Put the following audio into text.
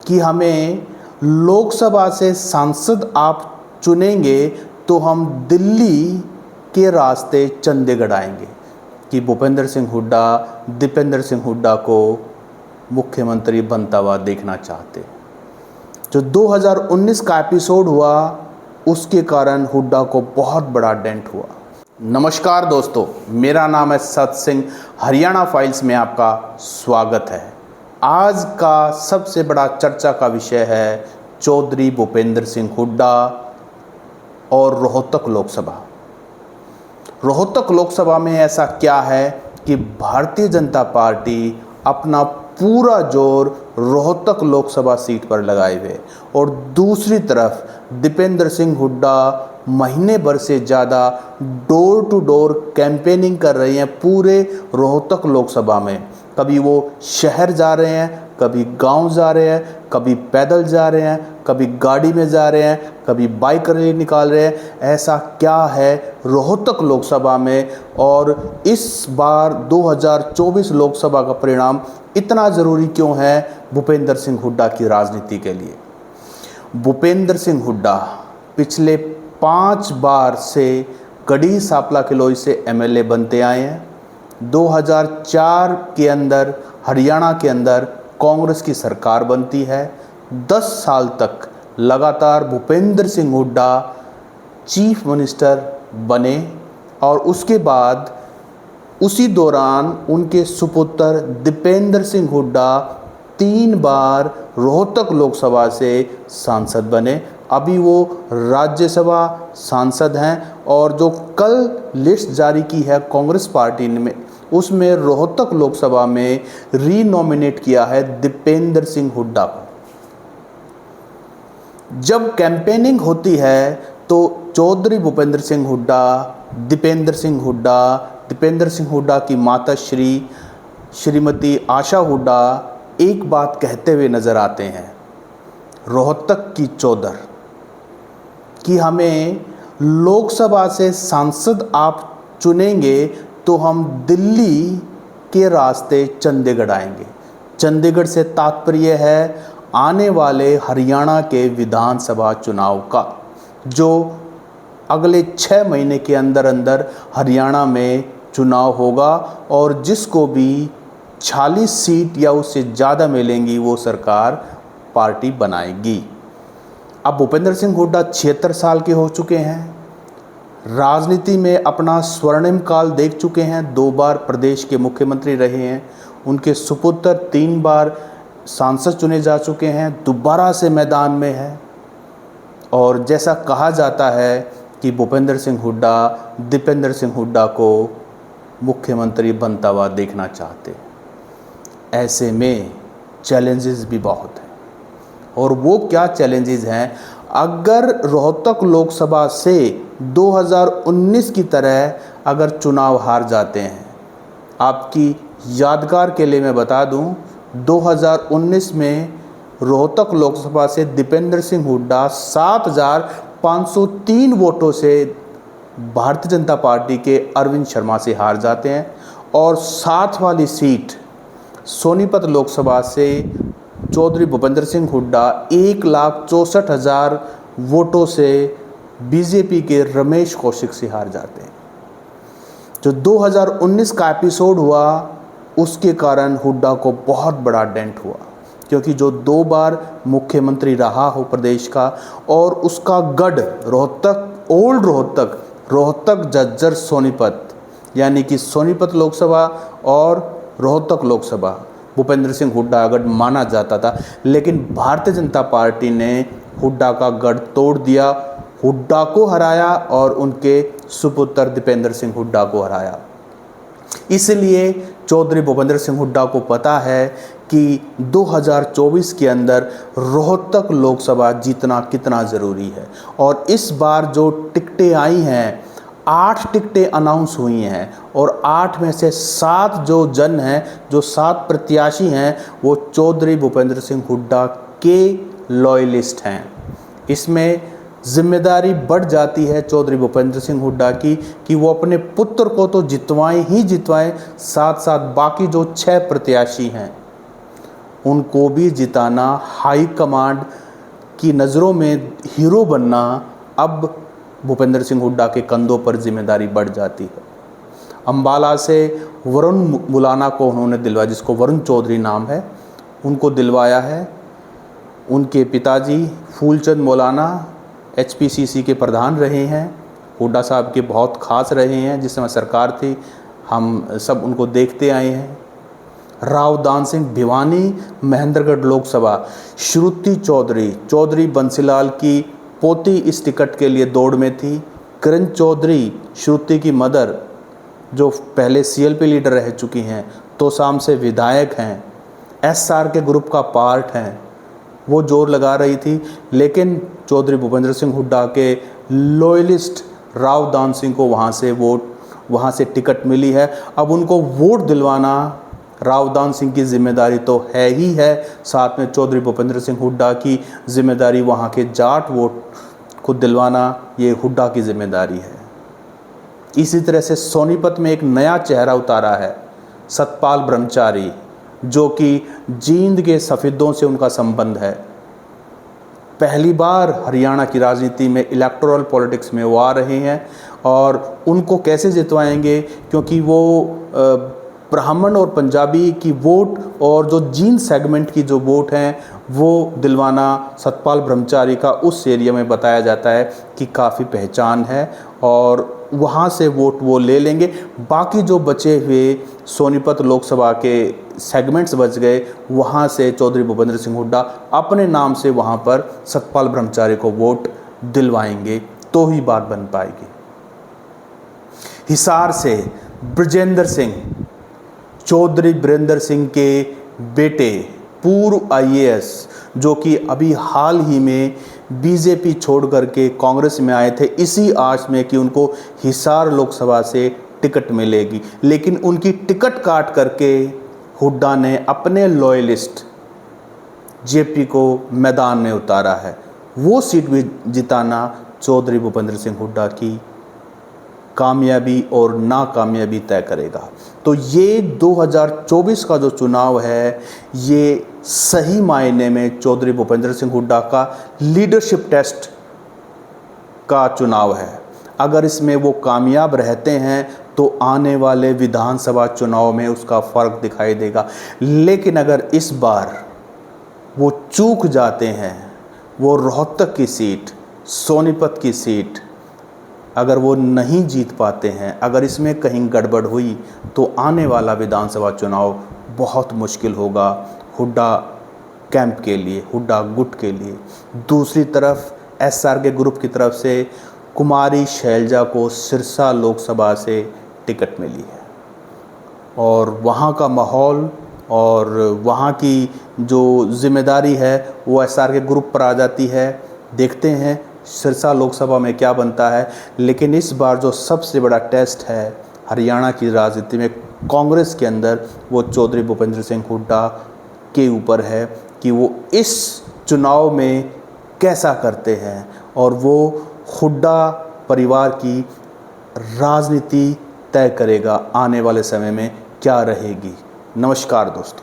कि हमें लोकसभा से सांसद आप चुनेंगे तो हम दिल्ली के रास्ते चंडीगढ़ आएंगे, कि भूपेंद्र सिंह हुड्डा दीपेंद्र सिंह हुड्डा को मुख्यमंत्री बनता हुआ देखना चाहते। जो 2019 का एपिसोड हुआ उसके कारण हुड्डा को बहुत बड़ा डेंट हुआ। नमस्कार दोस्तों, मेरा नाम है सत सिंह, हरियाणा फाइल्स में आपका स्वागत है। आज का सबसे बड़ा चर्चा का विषय है चौधरी भूपेंद्र सिंह हुड्डा और रोहतक लोकसभा। रोहतक लोकसभा में ऐसा क्या है कि भारतीय जनता पार्टी अपना पूरा जोर रोहतक लोकसभा सीट पर लगाए हुए, और दूसरी तरफ दीपेंद्र सिंह हुड्डा महीने भर से ज़्यादा डोर टू डोर कैंपेनिंग कर रहे हैं पूरे रोहतक लोकसभा में। कभी वो शहर जा रहे हैं, कभी गांव जा रहे हैं, कभी पैदल जा रहे हैं, कभी गाड़ी में जा रहे हैं, कभी बाइक रैली निकाल रहे हैं। ऐसा क्या है रोहतक लोकसभा में, और इस बार 2024 लोकसभा का परिणाम इतना ज़रूरी क्यों है भूपेंद्र सिंह हुड्डा की राजनीति के लिए? भूपेंद्र सिंह हुड्डा पिछले 5 बार से गढ़ी सांपला किलोई से एमएलए बनते आए हैं। 2004 के अंदर हरियाणा के अंदर कांग्रेस की सरकार बनती है। 10 साल तक लगातार भूपेंद्र सिंह हुड्डा चीफ मिनिस्टर बने, और उसके बाद उसी दौरान उनके सुपुत्र दीपेंद्र सिंह हुड्डा 3 बार रोहतक लोकसभा से सांसद बने। अभी वो राज्यसभा सांसद हैं, और जो कल लिस्ट जारी की है कांग्रेस पार्टी ने, उसमें रोहतक लोकसभा में रीनॉमिनेट किया है दीपेंद्र सिंह हुड्डा को। जब कैंपेनिंग होती है तो चौधरी भूपेंद्र सिंह हुड्डा, दीपेंद्र सिंह हुड्डा की माता श्रीमती आशा हुड्डा एक बात कहते हुए नजर आते हैं, रोहतक की चौधर, कि हमें लोकसभा से सांसद आप चुनेंगे तो हम दिल्ली के रास्ते चंडीगढ़ आएंगे। चंडीगढ़ से तात्पर्य है आने वाले हरियाणा के विधानसभा चुनाव का, जो अगले 6 महीने के अंदर अंदर हरियाणा में चुनाव होगा, और जिसको भी 46 सीट या उससे ज़्यादा मिलेंगी वो सरकार पार्टी बनाएगी। अब भूपेंद्र सिंह हुड्डा 76 साल के हो चुके हैं, राजनीति में अपना स्वर्णिम काल देख चुके हैं, 2 बार प्रदेश के मुख्यमंत्री रहे हैं, उनके सुपुत्र 3 बार सांसद चुने जा चुके हैं, दोबारा से मैदान में है। और जैसा कहा जाता है कि भूपेंद्र सिंह हुड्डा दीपेंद्र सिंह हुड्डा को मुख्यमंत्री बनता हुआ देखना चाहते। ऐसे में चैलेंजेस भी बहुत हैं, और वो क्या चैलेंजेस हैं? अगर रोहतक लोकसभा से 2019 की तरह अगर चुनाव हार जाते हैं, आपकी यादगार के लिए मैं बता दूं, 2019 में रोहतक लोकसभा से दीपेंद्र सिंह हुड्डा 7,503 वोटों से भारतीय जनता पार्टी के अरविंद शर्मा से हार जाते हैं, और साथ वाली सीट सोनीपत लोकसभा से चौधरी भूपेंद्र सिंह हुड्डा 1,64,000 वोटों से बीजेपी के रमेश कौशिक से हार जाते हैं। जो 2019 का एपिसोड हुआ उसके कारण हुड्डा को बहुत बड़ा डेंट हुआ, क्योंकि जो 2 बार मुख्यमंत्री रहा हो प्रदेश का, और उसका गढ़ रोहतक, ओल्ड रोहतक झज्जर सोनीपत, यानी कि सोनीपत लोकसभा और रोहतक लोकसभा भूपेंद्र सिंह हुड्डा गढ़ माना जाता था। लेकिन भारतीय जनता पार्टी ने हुड्डा का गढ़ तोड़ दिया, हुड्डा को हराया और उनके सुपुत्र दीपेंद्र सिंह हुड्डा को हराया। इसलिए चौधरी भूपेंद्र सिंह हुड्डा को पता है कि 2024 के अंदर रोहतक लोकसभा जीतना कितना ज़रूरी है। और इस बार जो टिकटें आई हैं, 8 टिकटें अनाउंस हुई हैं, और 8 में से 7 जो जन हैं, जो 7 प्रत्याशी हैं, वो चौधरी भूपेंद्र सिंह हुड्डा के लॉयलिस्ट हैं। इसमें जिम्मेदारी बढ़ जाती है चौधरी भूपेंद्र सिंह हुड्डा की कि वो अपने पुत्र को तो जितवाएं ही जितवाएं, साथ साथ बाकी जो 6 प्रत्याशी हैं उनको भी जिताना, हाई कमांड की नज़रों में हीरो बनना अब भूपेंद्र सिंह हुड्डा के कंधों पर जिम्मेदारी बढ़ जाती है। अंबाला से वरुण मुलाना को उन्होंने दिलवाया, जिसको वरुण चौधरी नाम है, उनको दिलवाया है। उनके पिताजी फूलचंद मौलाना HPCC के प्रधान रहे हैं, हुड्डा साहब के बहुत ख़ास रहे हैं। जिस समय सरकार थी हम सब उनको देखते आए हैं। राव दान सिंह भिवानी महेंद्रगढ़ लोकसभा, श्रुति चौधरी बंसीलाल की पोती इस टिकट के लिए दौड़ में थी। किरण चौधरी श्रुति की मदर, जो पहले CLP लीडर रह चुकी हैं, तोसाम से विधायक हैं, SR के ग्रुप का पार्ट हैं, वो जोर लगा रही थी। लेकिन चौधरी भूपेंद्र सिंह हुड्डा के लॉयलिस्ट राव दान सिंह को वहाँ से टिकट मिली है। अब उनको वोट दिलवाना राव दान सिंह की जिम्मेदारी तो है ही है, साथ में चौधरी भूपेंद्र सिंह हुड्डा की जिम्मेदारी वहाँ के जाट वोट को दिलवाना ये हुड्डा की जिम्मेदारी है। इसी तरह से सोनीपत में एक नया चेहरा उतारा है, सतपाल ब्रह्मचारी, जो कि जींद के सफ़ेदों से उनका संबंध है। पहली बार हरियाणा की राजनीति में इलेक्टोरल पॉलिटिक्स में वो आ रहे हैं और उनको कैसे जितवाएंगे, क्योंकि वो ब्राह्मण और पंजाबी की वोट और जो जींद सेगमेंट की जो वोट हैं वो दिलवाना सतपाल ब्रह्मचारी का उस एरिया में बताया जाता है कि काफ़ी पहचान है और वहाँ से वोट वो ले लेंगे। बाकी जो बचे हुए सोनीपत लोकसभा के सेगमेंट्स बच गए, वहाँ से चौधरी भूपेंद्र सिंह हुड्डा अपने नाम से वहाँ पर सतपाल ब्रह्मचारी को वोट दिलवाएंगे तो ही बात बन पाएगी। हिसार से ब्रजेंद्र सिंह, चौधरी बीरेंद्र सिंह के बेटे, पूर्व IAS, जो कि अभी हाल ही में BJP छोड़ करके कांग्रेस में आए थे इसी आश में कि उनको हिसार लोकसभा से टिकट मिलेगी, लेकिन उनकी टिकट काट करके हुड्डा ने अपने लॉयलिस्ट JP को मैदान में उतारा है। वो सीट भी जिताना चौधरी भूपेंद्र सिंह हुड्डा की कामयाबी और नाकामयाबी तय करेगा। तो ये 2024 का जो चुनाव है ये सही मायने में चौधरी भूपेंद्र सिंह हुड्डा का लीडरशिप टेस्ट का चुनाव है। अगर इसमें वो कामयाब रहते हैं तो आने वाले विधानसभा चुनाव में उसका फ़र्क दिखाई देगा। लेकिन अगर इस बार वो चूक जाते हैं, वो रोहतक की सीट, सोनीपत की सीट अगर वो नहीं जीत पाते हैं, अगर इसमें कहीं गड़बड़ हुई तो आने वाला विधानसभा चुनाव बहुत मुश्किल होगा हुड्डा कैंप के लिए, हुड्डा गुट के लिए। दूसरी तरफ SR के ग्रुप की तरफ से कुमारी शैलजा को सिरसा लोकसभा से टिकट मिली है और वहाँ का माहौल और वहाँ की जो जिम्मेदारी है वो SR के ग्रुप पर आ जाती है। देखते हैं सिरसा लोकसभा में क्या बनता है। लेकिन इस बार जो सबसे बड़ा टेस्ट है हरियाणा की राजनीति में कांग्रेस के अंदर, वो चौधरी भूपेंद्र सिंह हुड्डा के ऊपर है कि वो इस चुनाव में कैसा करते हैं और वो हुड्डा परिवार की राजनीति तय करेगा आने वाले समय में क्या रहेगी। नमस्कार दोस्तों।